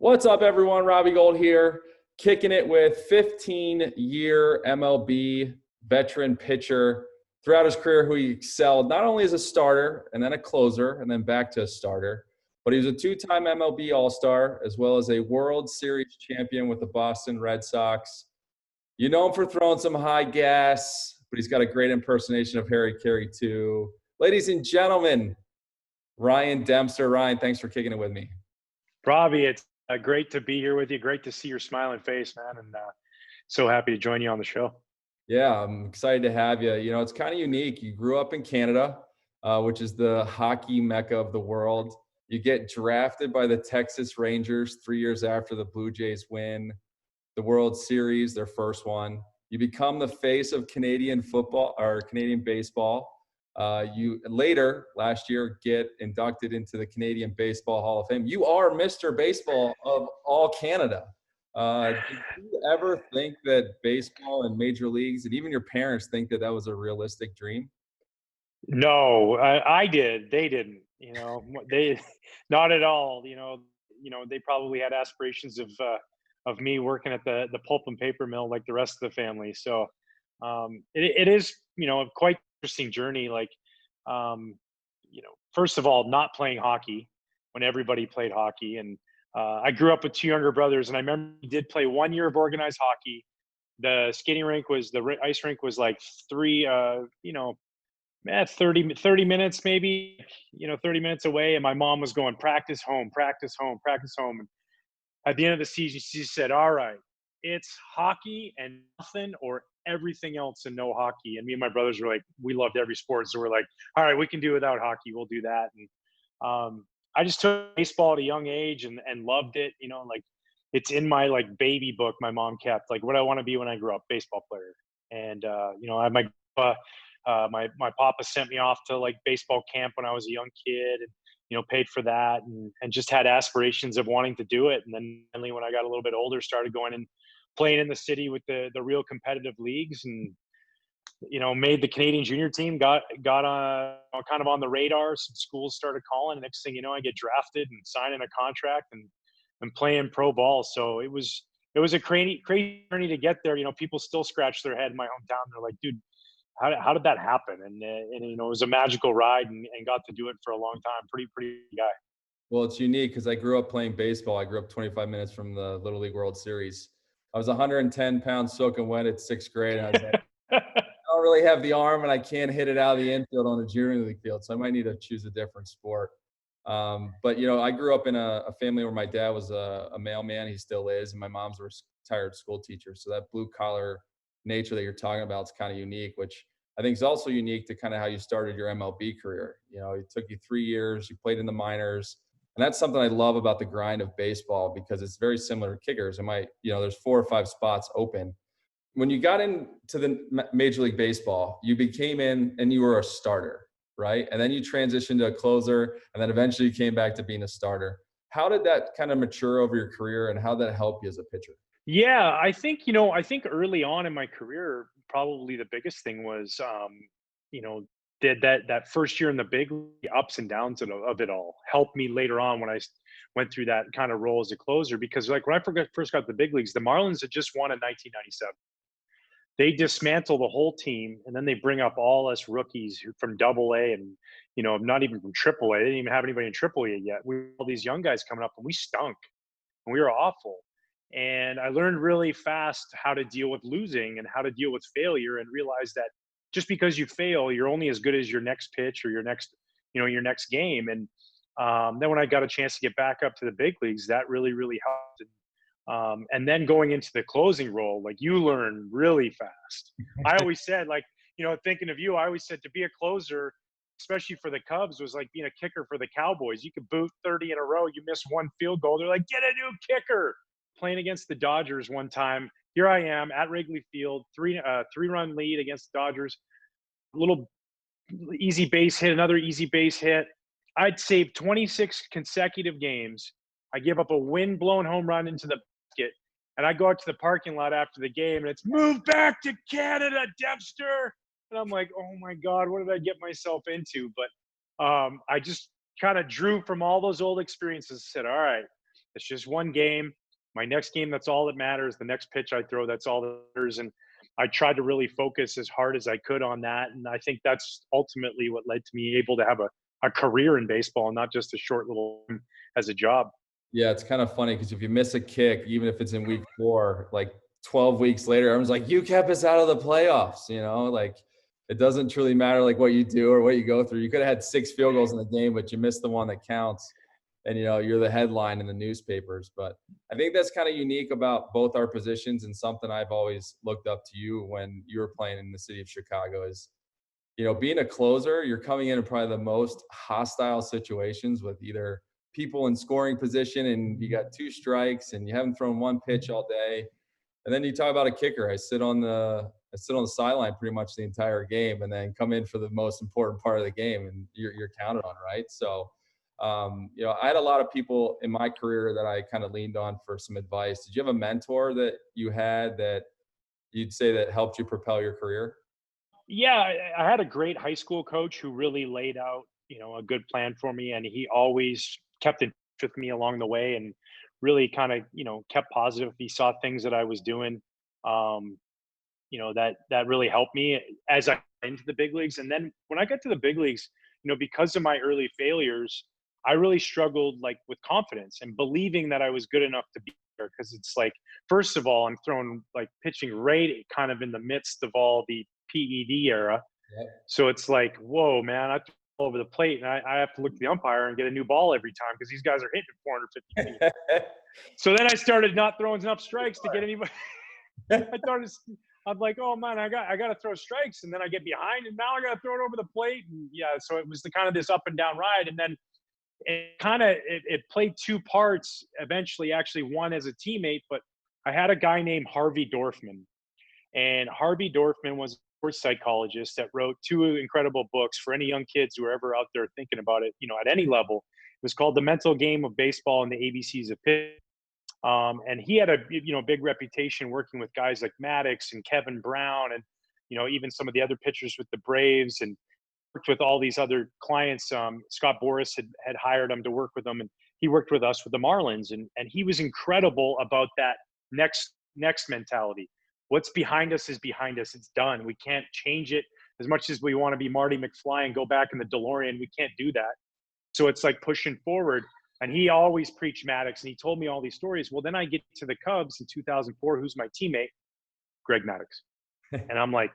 What's up, everyone? Robbie Gould here, kicking it with 15-year MLB veteran pitcher throughout his career who he excelled not only as a starter and then a closer and then back to a starter, but he was a two-time MLB All-Star as well as a World Series champion with the Boston Red Sox. You know him for throwing some high gas, but he's got a great impersonation of Harry Carey too. Ladies and gentlemen, Ryan Dempster. Ryan, thanks for kicking it with me. Robbie, it's great to be here with you. Great to see your smiling face, man, and so happy to join you on the show. Yeah, I'm excited to have you. You know, it's kind of unique. You grew up in Canada, which is the hockey mecca of the world. You get drafted by the Texas Rangers 3 years after the Blue Jays win the World Series, their first one. You become the face of Canadian football or Canadian baseball. You later last year get inducted into the Canadian Baseball Hall of Fame. You are Mr. Baseball of all Canada. Did you ever think that baseball and major leagues and even your parents think that that was a realistic dream? No, I did. They didn't. They not at all. They probably had aspirations of me working at the pulp and paper mill like the rest of the family. So it is quite interesting journey. First of all, not playing hockey when everybody played hockey, and I grew up with two younger brothers, and I remember we did play 1 year of organized hockey. The skating rink was ice rink was like 30 minutes maybe, 30 minutes away, and my mom was going practice home, practice home, practice home. And at the end of the season, she said, "All right, it's hockey and nothing or everything else and no hockey." And me and my brothers were like, we loved every sport. So we're like, all right, we can do without hockey. We'll do that. And I just took baseball at a young age and loved it. Like it's in my like baby book my mom kept, like what I want to be when I grow up, baseball player. And, I had my papa sent me off to like baseball camp when I was a young kid, and paid for that, and just had aspirations of wanting to do it. And then finally, when I got a little bit older, started going and playing in the city with the real competitive leagues, and made the Canadian junior team. Got kind of on the radar. Some schools started calling. Next thing you know, I get drafted and signing a contract and playing pro ball. So it was a crazy journey to get there. People still scratch their head in my hometown. They're like, "Dude, how did that happen?" And it was a magical ride, and got to do it for a long time. Pretty guy. Well, it's unique because I grew up playing baseball. I grew up 25 minutes from the Little League World Series. I was 110 pounds soaking wet at sixth grade. And I was like, I don't really have the arm and I can't hit it out of the infield on a junior league field. So I might need to choose a different sport. But, I grew up in a family where my dad was a mailman. He still is. And my mom's a retired school teacher. So that blue collar nature that you're talking about is kind of unique, which I think is also unique to kind of how you started your MLB career. It took you 3 years. You played in the minors. And that's something I love about the grind of baseball because it's very similar to kickers. There's 4 or 5 spots open. When you got into the Major League Baseball, you became in and you were a starter, right? And then you transitioned to a closer, and then eventually you came back to being a starter. How did that kind of mature over your career, and how did that help you as a pitcher? Yeah, I think early on in my career, probably the biggest thing was, you know, did that first year in the big league, the ups and downs of it all helped me later on when went through that kind of role as a closer. Because like when first got to the big leagues, the Marlins had just won in 1997. They dismantle the whole team, and then they bring up all us rookies from Double A and not even from Triple A. They didn't even have anybody in Triple A yet. We all these young guys coming up, and we stunk, and we were awful. And I learned really fast how to deal with losing and how to deal with failure, and realize that just because you fail, you're only as good as your next pitch or your next game. And then when I got a chance to get back up to the big leagues, that really, really helped. And then going into the closing role, like you learn really fast. I always said, like, thinking of you, I always said to be a closer, especially for the Cubs, was like being a kicker for the Cowboys. You could boot 30 in a row, you miss one field goal, they're like, get a new kicker. Playing against the Dodgers one time, here I am at Wrigley Field, three-run lead against the Dodgers. Little easy base hit, another easy base hit. I'd saved 26 consecutive games. I give up a wind-blown home run into the basket, and I go out to the parking lot after the game, and it's "move back to Canada, Dempster." And I'm like, oh my God, what did I get myself into? But I just kind of drew from all those old experiences and said, all right, It's just one game. My next game, that's all that matters. The next pitch I throw, that's all that matters. And I tried to really focus as hard as I could on that. And I think that's ultimately what led to me able to have a career in baseball and not just a short little as a job. Yeah, it's kind of funny because if you miss a kick, even if it's in week 4, like 12 weeks later, everyone's like, "You kept us out of the playoffs," like it doesn't truly matter like what you do or what you go through. You could have had 6 field goals in the game, but you missed the one that counts. And you're the headline in the newspapers. But I think that's kind of unique about both our positions, and something I've always looked up to you when you were playing in the city of Chicago is, being a closer, you're coming in probably the most hostile situations with either people in scoring position and you got 2 strikes and you haven't thrown 1 pitch all day. And then you talk about a kicker. I sit on the sideline pretty much the entire game and then come in for the most important part of the game, and you're counted on, right? So, I had a lot of people in my career that I kind of leaned on for some advice. Did you have a mentor that you had that you'd say that helped you propel your career? Yeah, I had a great high school coach who really laid out, a good plan for me, and he always kept in touch with me along the way, and really kind of, kept positive. He saw things that I was doing, um, that really helped me as I got into the big leagues. And then when I got to the big leagues, because of my early failures, I really struggled like with confidence and believing that I was good enough to be there. Because it's like, first of all, I'm throwing like pitching right kind of in the midst of all the PED era. Yeah. So it's like, whoa, man, I throw all over the plate, and I have to look at the umpire and get a new ball every time because these guys are hitting 450 feet. So then I started not throwing enough strikes to get anybody. I started. I'm like, oh man, I got to throw strikes, and then I get behind, and now I got to throw it over the plate, and yeah. So it was the kind of this up and down ride, and then it played 2 parts. Eventually, actually, one as a teammate, but I had a guy named Harvey Dorfman, and Harvey Dorfman was a sports psychologist that wrote 2 incredible books for any young kids who are ever out there thinking about it, at any level. It was called The Mental Game of Baseball and the ABCs of Pitch. And he had a big reputation working with guys like Maddox and Kevin Brown, and even some of the other pitchers with the Braves, and worked with all these other clients. Scott Boras had hired him to work with them, and he worked with us with the Marlins, and he was incredible about that next mentality. What's behind us is behind us. It's done. We can't change it. As much as we want to be Marty McFly and go back in the DeLorean, we can't do that. So it's like pushing forward. And he always preached Maddox, and he told me all these stories. Well, then I get to the Cubs in 2004. Who's my teammate? Greg Maddox. And I'm like,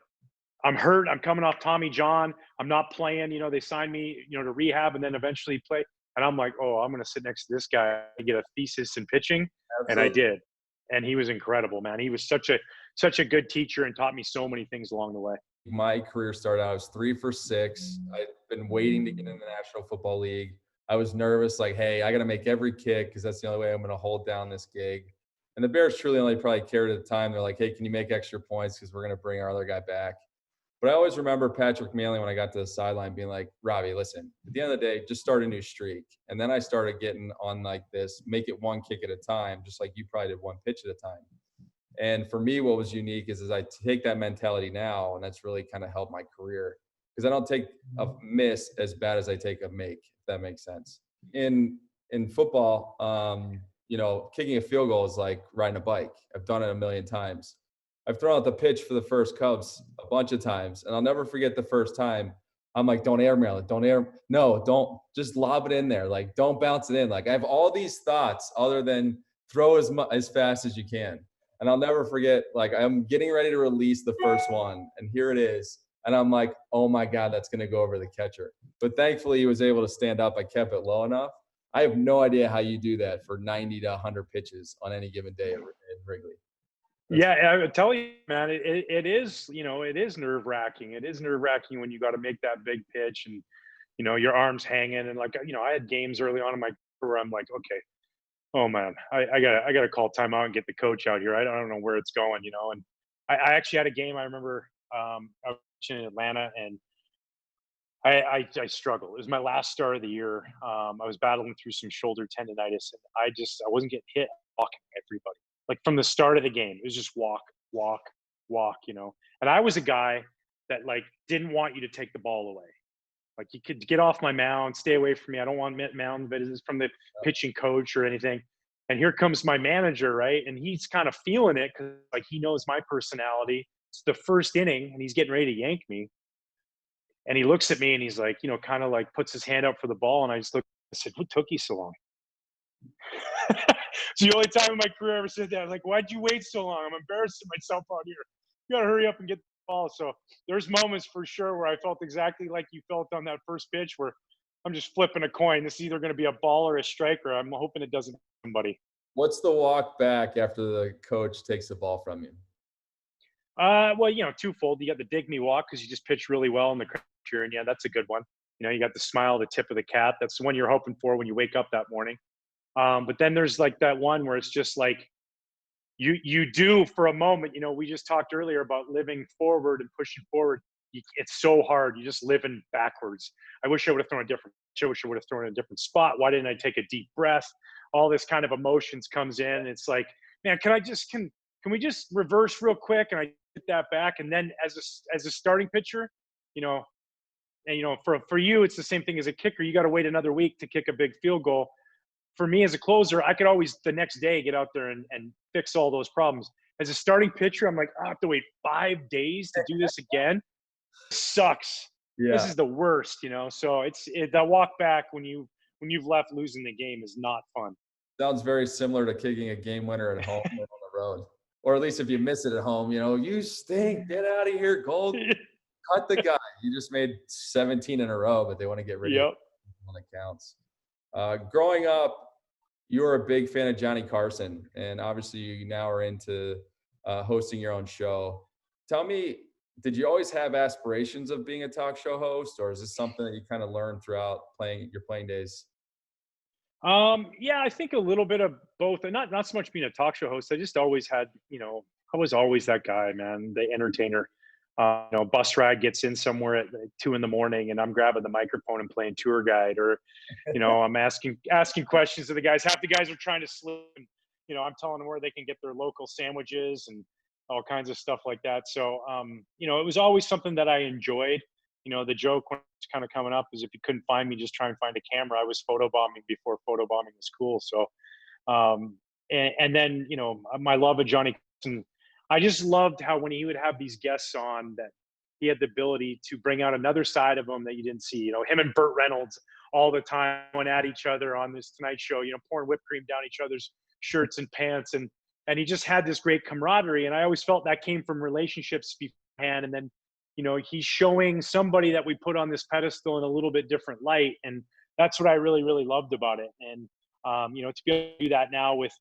I'm hurt. I'm coming off Tommy John. I'm not playing. They signed me, to rehab and then eventually play. And I'm like, oh, I'm going to sit next to this guy and get a thesis in pitching. And I Absolutely. did. And he was incredible, man. He was such a good teacher and taught me so many things along the way. My career started out, I was 3 for 6. I'd been waiting to get in the National Football League. I was nervous, like, hey, I got to make every kick because that's the only way I'm going to hold down this gig. And the Bears truly only probably cared at the time. They're like, hey, can you make extra points because we're going to bring our other guy back. But I always remember Patrick Manley when I got to the sideline being like, Robbie, listen, at the end of the day, just start a new streak. And then I started getting on like this, make it 1 kick at a time, just like you probably did 1 pitch at a time. And for me, what was unique is I take that mentality now, and that's really kind of helped my career because I don't take a miss as bad as I take a make, if that makes sense. In football, kicking a field goal is like riding a bike. I've done it a million times. I've thrown out the pitch for the first Cubs a bunch of times, and I'll never forget the first time. I'm like, don't airmail it. No, don't just lob it in there. Like, don't bounce it in. Like, I have all these thoughts other than throw as fast as you can. And I'll never forget, like, I'm getting ready to release the first one, and here it is. And I'm like, oh my God, that's going to go over the catcher. But thankfully, he was able to stand up. I kept it low enough. I have no idea how you do that for 90 to 100 pitches on any given day in Wrigley. That's Yeah, I would tell you, man, it is, it is nerve wracking. It is nerve wracking when you got to make that big pitch, and, your arms hanging. And like, I had games early on in my career where I'm like, okay, oh man, I gotta call timeout and get the coach out here. I don't know where it's going, And I actually had a game I remember, I was in Atlanta, and I struggled. It was my last start of the year. I was battling through some shoulder tendonitis, and I wasn't getting hit, walking everybody. Like from the start of the game, it was just walk, walk, walk. And I was a guy that like didn't want you to take the ball away. Like you could get off my mound, stay away from me. I don't want mound visits from the pitching coach or anything. And here comes my manager, right? And he's kind of feeling it because like he knows my personality. It's the first inning, and he's getting ready to yank me. And he looks at me and he's like, kind of like puts his hand up for the ball. And I just look, I said, "What took you so long?" It's the only time in my career I ever said that. I was like, "Why'd you wait so long? I'm embarrassing myself out here. You gotta hurry up and get the ball." So there's moments for sure where I felt exactly like you felt on that first pitch where I'm just flipping a coin. This is either gonna be a ball or a striker. I'm hoping it doesn't hit somebody. What's the walk back after the coach takes the ball from you? Well, twofold. You got the dig me walk because you just pitched really well in the crowd, and yeah, that's a good one. You got the smile, the tip of the cap. That's the one you're hoping for when you wake up that morning. But then there's like that one where it's just like you do for a moment. We just talked earlier about living forward and pushing forward. It's so hard. You're just living backwards. I wish I would have thrown a different. I wish I would have thrown in a different spot. Why didn't I take a deep breath? All this kind of emotions comes in. And it's like, man, can we just reverse real quick and I get that back? And then as a starting pitcher, you know, for you, it's the same thing as a kicker. You got to wait another week to kick a big field goal. For me as a closer, I could always the next day get out there and fix all those problems. As a starting pitcher, I'm like, I have to wait 5 days to do this again. Sucks. This Yeah. is the worst, So that walk back when you've left losing the game is not fun. Sounds very similar to kicking a game winner at home or on the road. Or at least if you miss it at home, you stink, get out of here, Gold. Cut the guy. You just made 17 in a row, but they want to get rid of Yep. you when it counts. Growing up, you were a big fan of Johnny Carson, and obviously you now are into hosting your own show. Tell me, did you always have aspirations of being a talk show host, or is this something that you kind of learned throughout your playing days? Yeah, I think a little bit of both, and not so much being a talk show host. I just always had, I was always that guy, man, the entertainer. Bus ride gets in somewhere at like 2 a.m, and I'm grabbing the microphone and playing tour guide, or, I'm asking questions to the guys. Half the guys are trying to sleep, and, I'm telling them where they can get their local sandwiches and all kinds of stuff like that. So, it was always something that I enjoyed. The joke when it's kind of coming up is if you couldn't find me, just try and find a camera. I was photobombing before photobombing was cool. So, and then, my love of Johnny Carson, I just loved how when he would have these guests on that he had the ability to bring out another side of him that you didn't see. Him and Burt Reynolds all the time going at each other on this Tonight Show, pouring whipped cream down each other's shirts and pants. And he just had this great camaraderie. And I always felt that came from relationships beforehand. And then, he's showing somebody that we put on this pedestal in a little bit different light. And that's what I really, really loved about it. And, to be able to do that now with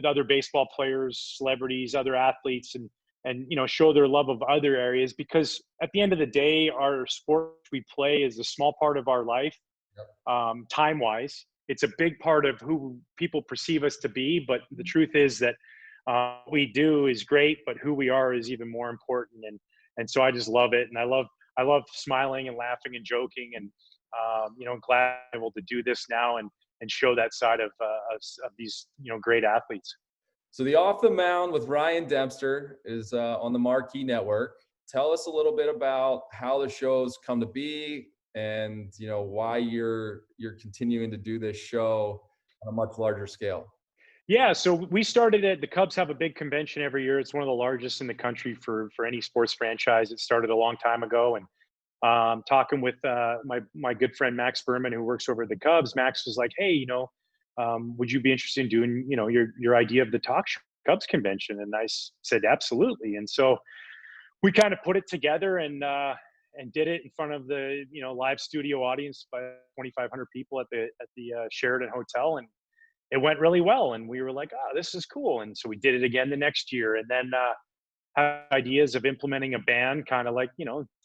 other baseball players, celebrities, other athletes, and show their love of other areas, because at the end of the day, our sport we play is a small part of our life. Time wise, it's a big part of who people perceive us to be. But the truth is that what we do is great, but who we are is even more important. And so I just love it. And I love smiling and laughing and joking, and, glad I'm able to do this now and show that side of these, great athletes. So the Off the Mound with Ryan Dempster is on the Marquee Network. Tell us a little bit about how the show's come to be, and why you're continuing to do this show on a much larger scale. Yeah, so we started it. The Cubs have a big convention every year. It's one of the largest in the country for any sports franchise. It started a long time ago, and talking with my good friend Max Berman, who works over at the Cubs. Max was like, "Hey, would you be interested in doing your idea of the Cubs convention?" And I said, "Absolutely." And so we kind of put it together and did it in front of the live studio audience by 2,500 people at the Sheraton Hotel, and it went really well. And we were like, "Oh, this is cool." And so we did it again the next year, and then had ideas of implementing a band, kind of like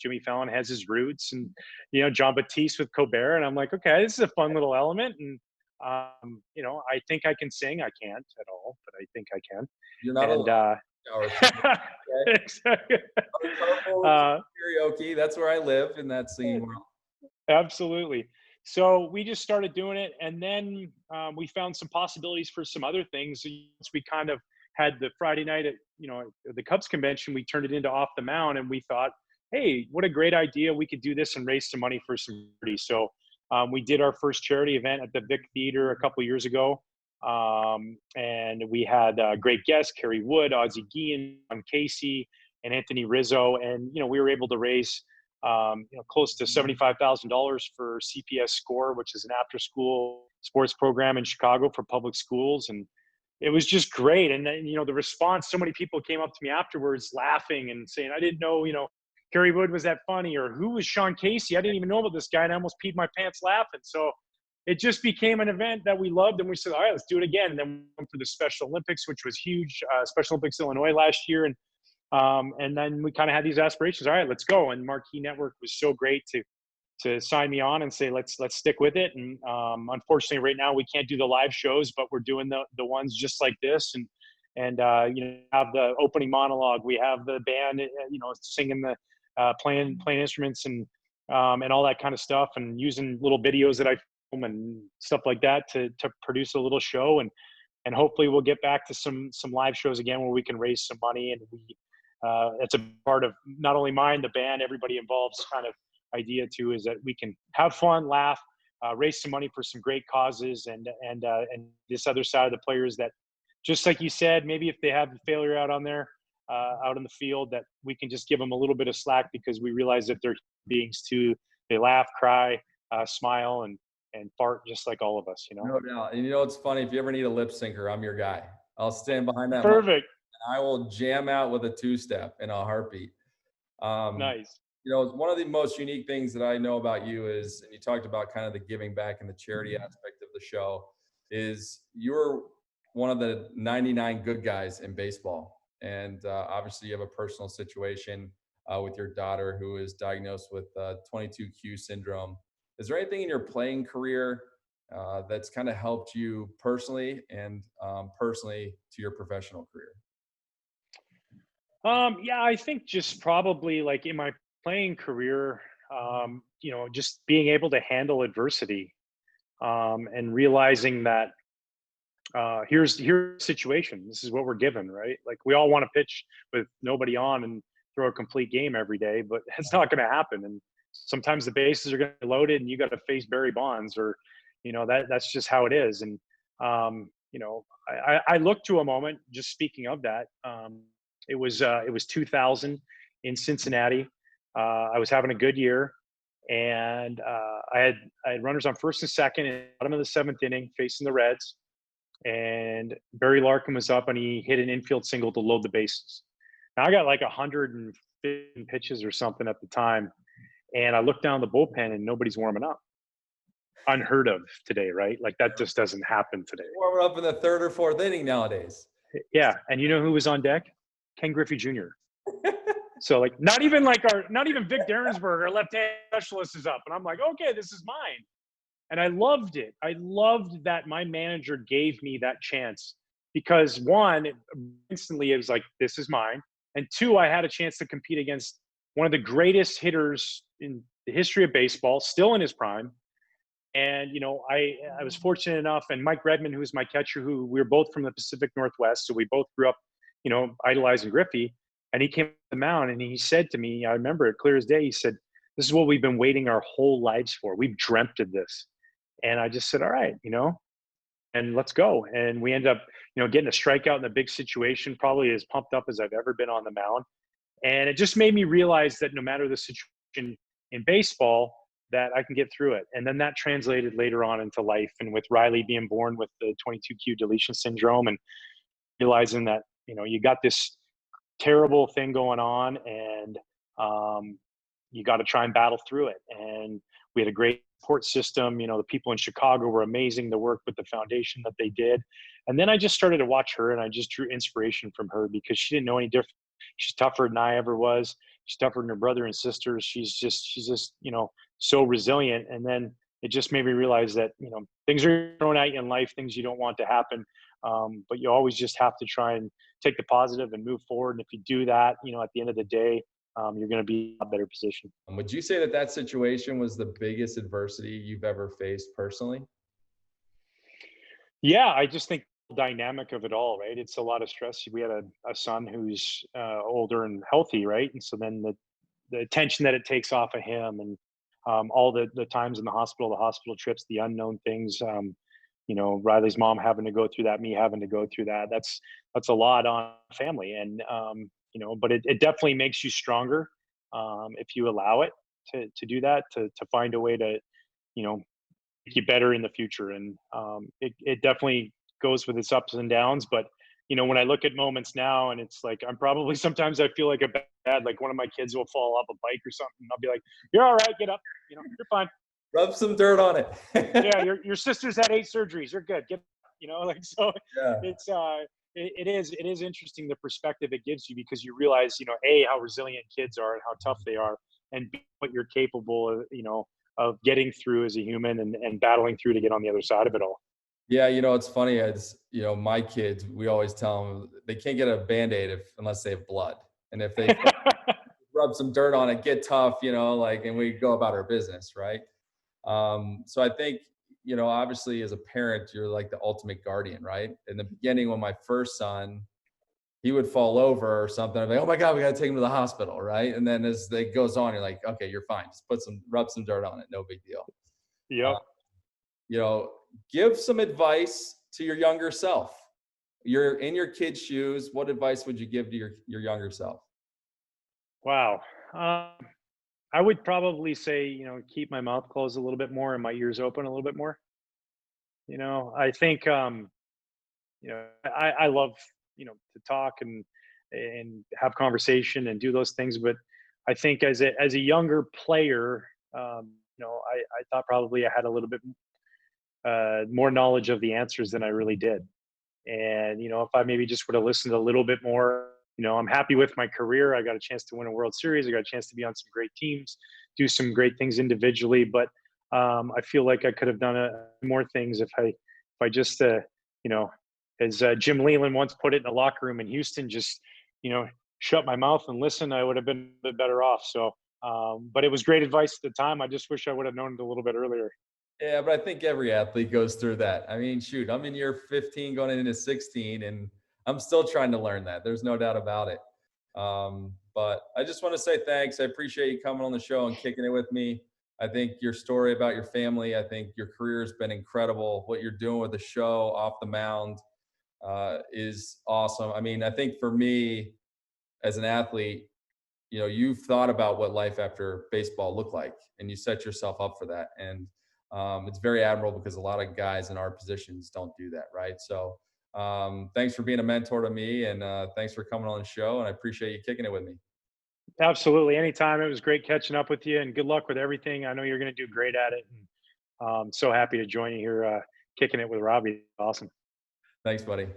Jimmy Fallon has his roots, and John Batiste with Colbert. And I'm like, okay, this is a fun little element. And I think I can sing. I can't at all, but I think I can. You're not And exactly. karaoke. That's where I live, in that singing world. Absolutely. So we just started doing it, and then we found some possibilities for some other things. Once we kind of had the Friday night at the Cubs convention, we turned it into Off the Mound, and we thought, hey, what a great idea! We could do this and raise some money for some charity. So we did our first charity event at the Vic Theater a couple years ago. And we had great guests, Kerry Wood, Ozzie Guillen, John Casey, and Anthony Rizzo. And, we were able to raise, close to $75,000 for CPS Score, which is an after school sports program in Chicago for public schools. And it was just great. And then, the response, so many people came up to me afterwards laughing and saying, I didn't know, Kerry Wood was that funny, or who was Sean Casey? I didn't even know about this guy, and I almost peed my pants laughing. So it just became an event that we loved, and we said, all right, let's do it again. And then we went for the Special Olympics, which was huge, Special Olympics Illinois last year. And then we kind of had these aspirations. All right, let's go. And Marquee Network was so great to sign me on and say, let's stick with it. And unfortunately, right now we can't do the live shows, but we're doing the ones just like this. And have the opening monologue. We have the band, singing the playing instruments and all that kind of stuff, and using little videos that I film and stuff like that to produce a little show. And hopefully we'll get back to some live shows again where we can raise some money. And it's a part of not only mine, the band, everybody involved's kind of idea too, is that we can have fun, laugh, raise some money for some great causes, and this other side of the players that, just like you said, maybe if they have a failure out on there, out in the field, that we can just give them a little bit of slack, because we realize that they're beings too. They laugh, cry, smile, and fart just like all of us, No doubt. And it's funny, if you ever need a lip syncer, I'm your guy. I'll stand behind that mic, Perfect. and I will jam out with a two-step in a heartbeat. Nice. One of the most unique things that I know about you is, and you talked about kind of the giving back and the charity aspect of the show, is you're one of the 99 good guys in baseball. And obviously you have a personal situation with your daughter who is diagnosed with 22q syndrome. Is there anything in your playing career that's kind of helped you personally and personally to your professional career? Yeah, I think just probably like in my playing career, just being able to handle adversity, and realizing that here's the situation. This is what we're given, right? Like, we all want to pitch with nobody on and throw a complete game every day, but it's not going to happen. And sometimes the bases are going to be loaded, and you got to face Barry Bonds, or that's just how it is. And I look to a moment. Just speaking of that, it was 2000 in Cincinnati. I was having a good year, and I had runners on first and second in the bottom of the seventh inning, facing the Reds. And Barry Larkin was up, and he hit an infield single to load the bases. Now I got like 150 pitches or something at the time, and I looked down the bullpen, and nobody's warming up. Unheard of today, right? Like, that just doesn't happen today. Warming up in the third or fourth inning nowadays. Yeah, and you know who was on deck? Ken Griffey Jr. So like, not even Vic Derensberg, our left-hand specialist, is up, and I'm like, okay, this is mine. And I loved it. I loved that my manager gave me that chance, because one, instantly it was like, this is mine. And two, I had a chance to compete against one of the greatest hitters in the history of baseball, still in his prime. And, I was fortunate enough, and Mike Redmond, who was my catcher, who we were both from the Pacific Northwest. So we both grew up, idolizing Griffey. And he came to the mound, and he said to me, I remember it clear as day, he said, this is what we've been waiting our whole lives for. We've dreamt of this. And I just said, all right, and let's go. And we ended up, getting a strikeout in a big situation, probably as pumped up as I've ever been on the mound. And it just made me realize that no matter the situation in baseball, that I can get through it. And then that translated later on into life. And with Riley being born with the 22q deletion syndrome, and realizing that, you got this terrible thing going on, and you got to try and battle through it. And we had a great support system. The people in Chicago were amazing, the work with the foundation that they did. And then I just started to watch her, and I just drew inspiration from her, because she didn't know any different. She's tougher than I ever was. She's tougher than her brother and sisters. She's just, so resilient. And then it just made me realize that, things are thrown at you in life, things you don't want to happen. But you always just have to try and take the positive and move forward. And if you do that, at the end of the day, you're going to be in a better position. Would you say that situation was the biggest adversity you've ever faced personally? Yeah, I just think the dynamic of it all, right? It's a lot of stress. We had a son who's older and healthy, right? And so then the attention that it takes off of him, and all the times in the hospital trips, the unknown things. Riley's mom having to go through that, me having to go through that. That's a lot on family, and but it definitely makes you stronger if you allow it to do that, to find a way to you know make you better in the future. And it definitely goes with its ups and downs. But when I look at moments now, and it's like I'm probably sometimes I feel like a bad, like one of my kids will fall off a bike or something. And I'll be like, "You're all right. Get up. You're fine. Rub some dirt on it. Yeah, your sister's had 8 surgeries. You're good. Get, like so. Yeah. It's it is interesting the perspective it gives you, because you realize a how resilient kids are and how tough they are, and b, what you're capable of of getting through as a human, and battling through to get on the other side of it all. Yeah, it's funny. As my kids, we always tell them they can't get a Band-Aid unless they have blood, and if they rub some dirt on it, get tough, and we go about our business, right? So I think, obviously as a parent, you're like the ultimate guardian, right? In the beginning, when my first son, he would fall over or something, I'm like, oh my God, we got to take him to the hospital, right? And then as it goes on, you're like, okay, you're fine. Just rub some dirt on it. No big deal. Yep. You know, give some advice to your younger self. You're in your kid's shoes. What advice would you give to your younger self? Wow. I would probably say, keep my mouth closed a little bit more and my ears open a little bit more. I think, I love, to talk and have conversation and do those things. But I think as a younger player, I thought probably I had a little bit more knowledge of the answers than I really did. And, if I maybe just would have listened a little bit more, I'm happy with my career. I got a chance to win a World Series. I got a chance to be on some great teams, do some great things individually. But I feel like I could have done more things if I just, you know, as Jim Leland once put it in the locker room in Houston, just, shut my mouth and listen, I would have been a bit better off. So, but it was great advice at the time. I just wish I would have known it a little bit earlier. Yeah, but I think every athlete goes through that. I mean, shoot, I'm in year 15 going into 16, and I'm still trying to learn that. There's no doubt about it. But I just want to say thanks. I appreciate you coming on the show and kicking it with me. I think your story about your family, I think your career has been incredible. What you're doing with the show off the mound is awesome. I mean, I think for me as an athlete, you've thought about what life after baseball looked like, and you set yourself up for that. And it's very admirable, because a lot of guys in our positions don't do that, right? So thanks for being a mentor to me, and thanks for coming on the show, and I appreciate you kicking it with me. Absolutely. Anytime. It was great catching up with you, and good luck with everything. I know you're going to do great at it. And so happy to join you here, kicking it with Robbie. Awesome. Thanks, buddy.